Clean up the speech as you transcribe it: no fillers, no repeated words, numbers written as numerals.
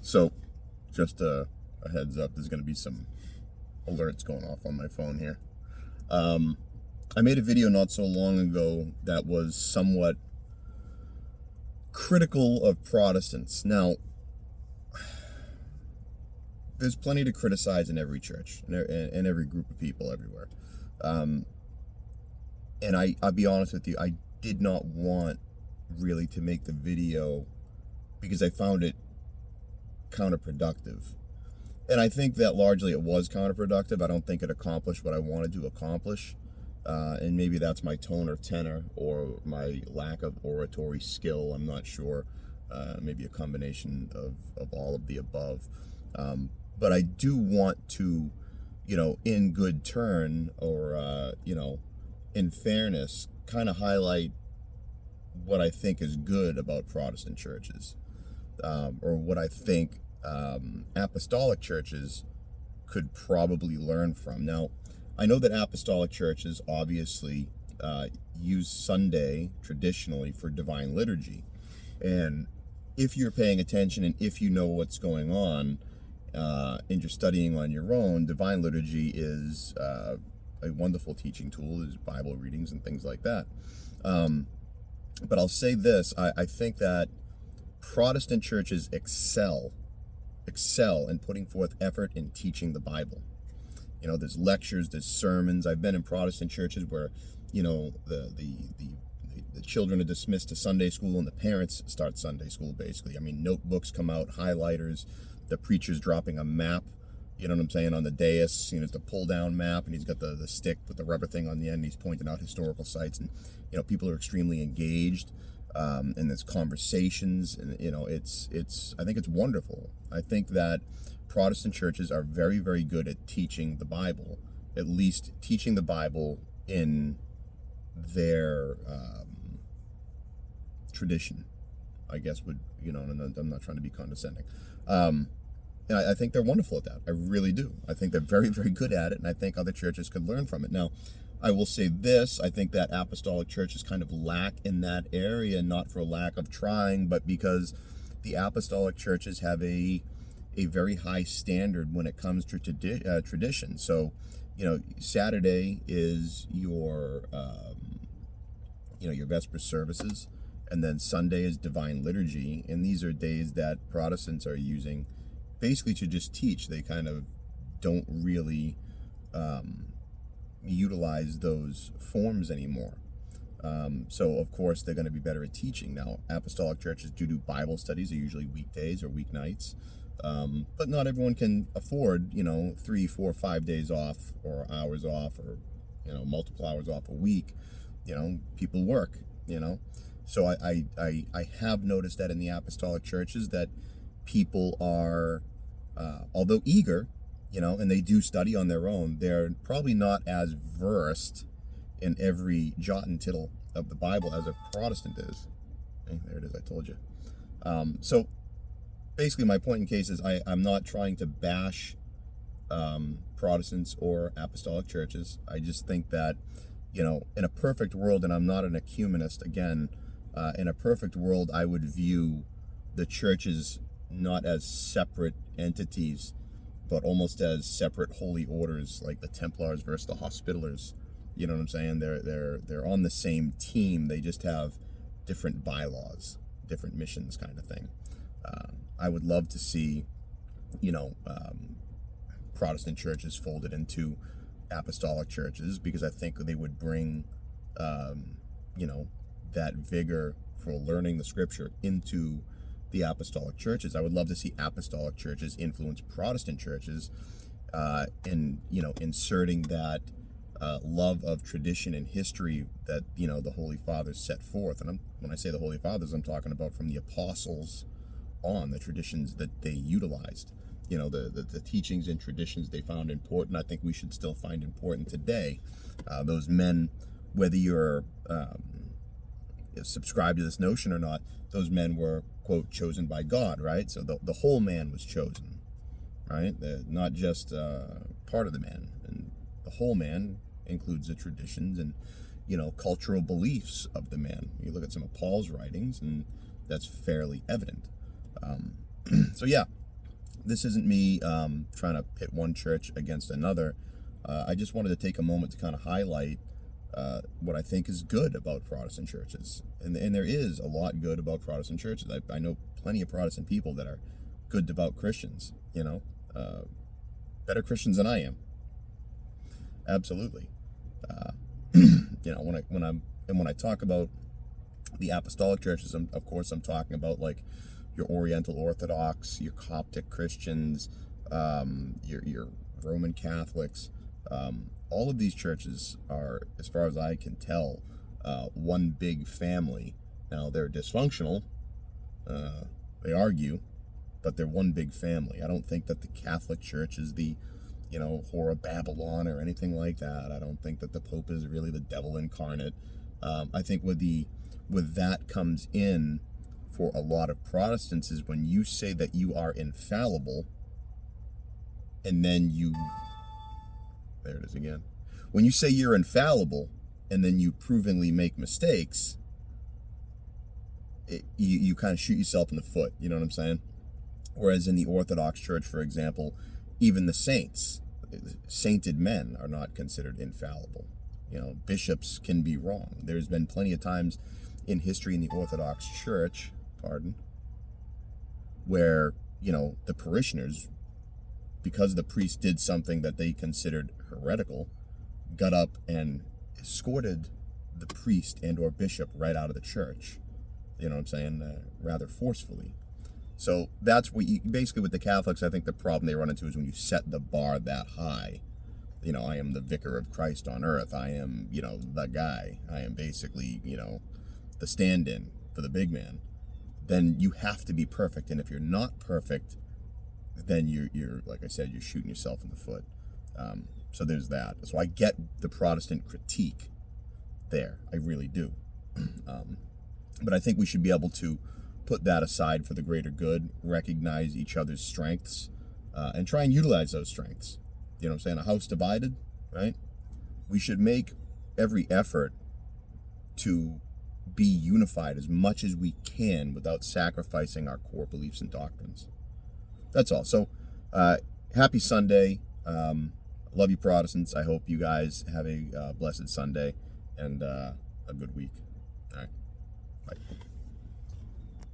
So, just a heads up, there's going to be some alerts going off on my phone here. I made a video not so long ago that was somewhat critical of Protestants. Now, there's plenty to criticize in every church and every group of people everywhere. And I'll be honest with you, I did not want really to make the video because I found it counterproductive. And I think that largely it was counterproductive. I don't think it accomplished what I wanted to accomplish. And maybe that's my tone or tenor or my lack of oratory skill. I'm not sure. Maybe a combination of all of the above. But I do want to, in good turn or, in fairness, kind of highlight what I think is good about Protestant churches, or what I think apostolic churches could probably learn from. Now, I know that apostolic churches obviously use Sunday traditionally for divine liturgy. And if you're paying attention and if you know what's going on and you're studying on your own, divine liturgy is a wonderful teaching tool. There's Bible readings and things like that. But I'll say this, I think that Protestant churches excel in putting forth effort in teaching the Bible. There's lectures, there's sermons. I've been in Protestant churches where, the children are dismissed to Sunday school and the parents start Sunday school, basically. I mean, notebooks come out, highlighters, the preacher's dropping a map, you know what I'm saying, on the dais. It's a pull-down map, and he's got the stick with the rubber thing on the end. He's pointing out historical sites, and, people are extremely engaged, and there's conversations, and, I think it's wonderful. I think that Protestant churches are very, very good at teaching the Bible, at least teaching the Bible in their tradition, I guess would, and I'm not trying to be condescending. And I think they're wonderful at that. I really do. I think they're very, very good at it, and I think other churches could learn from it. Now, I will say this, I think that apostolic churches kind of lack in that area, not for lack of trying, but because the apostolic churches have a very high standard when it comes to tradition. So, Saturday is your Vesper services, and then Sunday is divine liturgy, and these are days that Protestants are using basically to just teach. They kind of don't really utilize those forms anymore. So, of course, they're going to be better at teaching. Now, apostolic churches do Bible studies. They're usually weekdays or weeknights. But not everyone can afford, 3, 4, 5 days off or hours off or, multiple hours off a week. People work, So I have noticed that in the apostolic churches that people are, although eager, and they do study on their own, they're probably not as versed in every jot and tittle of the Bible as a Protestant is. Okay, there it is, I told you. So basically my point in case is I'm not trying to bash Protestants or apostolic churches. I just think that, in a perfect world, and I'm not an ecumenist, again, in a perfect world, I would view the churches not as separate entities, but almost as separate holy orders, like the Templars versus the Hospitallers. You know what I'm saying? They're on the same team. They just have different bylaws, different missions, kind of thing. I would love to see, Protestant churches folded into apostolic churches, because I think they would bring, that vigor for learning the scripture into the apostolic churches. I would love to see apostolic churches influence Protestant churches in, inserting that love of tradition and history that, the Holy Fathers set forth. And when I say the Holy Fathers, I'm talking about from the apostles on, the traditions that they utilized. The teachings and traditions they found important, I think we should still find important today. Those men, whether you're subscribed to this notion or not, those men were, quote, chosen by God, right? So the whole man was chosen, right? Not just part of the man. And the whole man includes the traditions and, cultural beliefs of the man. You look at some of Paul's writings, and that's fairly evident. So yeah, this isn't me trying to pit one church against another. I just wanted to take a moment to kind of highlight what I think is good about Protestant churches. And there is a lot good about Protestant churches. I know plenty of Protestant people that are good, devout Christians, better Christians than I am. Absolutely. When I talk about the apostolic churches, of course I'm talking about like your Oriental Orthodox, your Coptic Christians, your Roman Catholics. All of these churches are, as far as I can tell, one big family. Now, they're dysfunctional, they argue, but they're one big family. I don't think that the Catholic Church is the, whore of Babylon or anything like that. I don't think that the Pope is really the devil incarnate. I think with that comes in for a lot of Protestants is when you say that you are infallible, and then there it is again. When you say you're infallible, and then you provingly make mistakes, you kind of shoot yourself in the foot. You know what I'm saying? Whereas in the Orthodox Church, for example, even the saints, sainted men, are not considered infallible. Bishops can be wrong. There's been plenty of times in history in the Orthodox Church, where, the parishioners, because the priest did something that they considered heretical, got up and escorted the priest and or bishop right out of the church. You know what I'm saying? Rather forcefully. So that's what basically with the Catholics, I think the problem they run into is when you set the bar that high. I am the vicar of Christ on earth. I am, the guy. I am basically, the stand-in for the big man. Then you have to be perfect. And if you're not perfect, then you're like I said, you're shooting yourself in the foot. So there's that. So I get the Protestant critique there. I really do. But I think we should be able to put that aside for the greater good, recognize each other's strengths, and try and utilize those strengths. You know what I'm saying? A house divided, right? We should make every effort to be unified as much as we can without sacrificing our core beliefs and doctrines. That's all. So, happy Sunday. Love you, Protestants. I hope you guys have a blessed Sunday and a good week. All right. Bye.